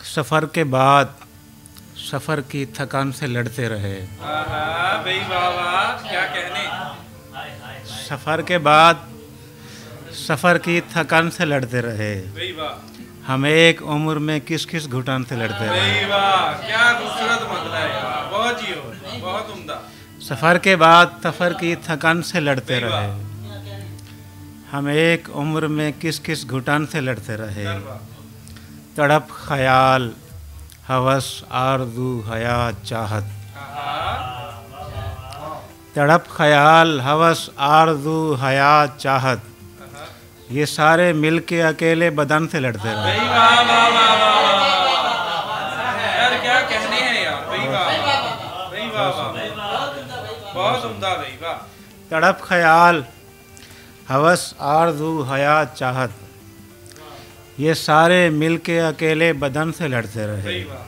सफ़र के बाद सफ़र की थकान से लड़ते रहे। भाई वाह वाह, क्या कहने। सफ़र के बाद सफ़र की थकान से लड़ते रहे। भाई वाह, हम एक उम्र में किस किस घुटान से लड़ते रहे। भाई वाह, क्या खूबसूरत मतलब है यार, बहुत जियो, बहुत उम्दा। सफ़र के बाद सफ़र की थकान से लड़ते भाई वाह। रहे। हम एक उम्र में किस किस घुटान से लड़ते रहे। तड़प ख्याल हवस आरज़ू हयात चाहत। तड़प ख्याल हवस आरज़ू हयात चाहत, ये सारे मिल के अकेले बदन से लड़ते रहे। भाई वाह वाह वाह वाह यार, क्या कहने हैं यार। भाई वाह, भाई वाह वाह, बहुत उम्दा। भाई वाह। तड़प ख्याल हवस आरज़ू हयात चाहत, ये सारे मिल के अकेले बदन से लड़ते रहे। भाई वाह।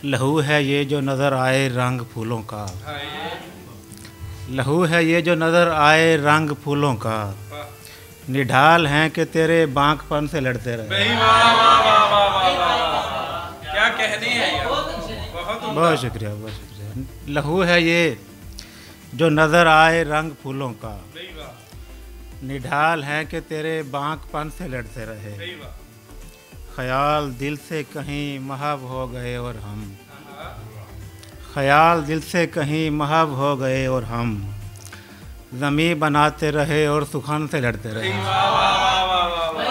लहू है ये जो नज़र आए रंग फूलों का। हाँ, ये लहू है ये जो नज़र आए रंग फूलों का, वाह। निढाल हैं कि तेरे बांकपन से लड़ते रहे। भाई वाह वाह वाह वाह वाह वाह, क्या कहने हैं यार, बहुत उम्दा। बहुत शुक्रिया, बहुत शुक्रिया। लहू है ये जो नज़र आए रंग फूलों का, भाई वाह, निढाल है कि तेरे बांकपन से लड़ते रहे। भाई वाह। ख्याल दिल से कहीं महब हो गए और हम, ख्याल दिल से कहीं महब हो गए और हम, ज़मी बनाते रहे और सुखान से लड़ते रहे। वाह वाह वाह वाह वाह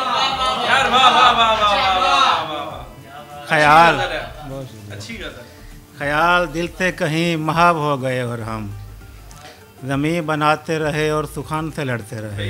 यार, वाह वाह वाह वाह वाह वाह। ख्याल अच्छी गजल। ख्याल दिल से कहीं महब हो गए और हम, ज़मी बनाते रहे और सुखान से लड़ते रहे।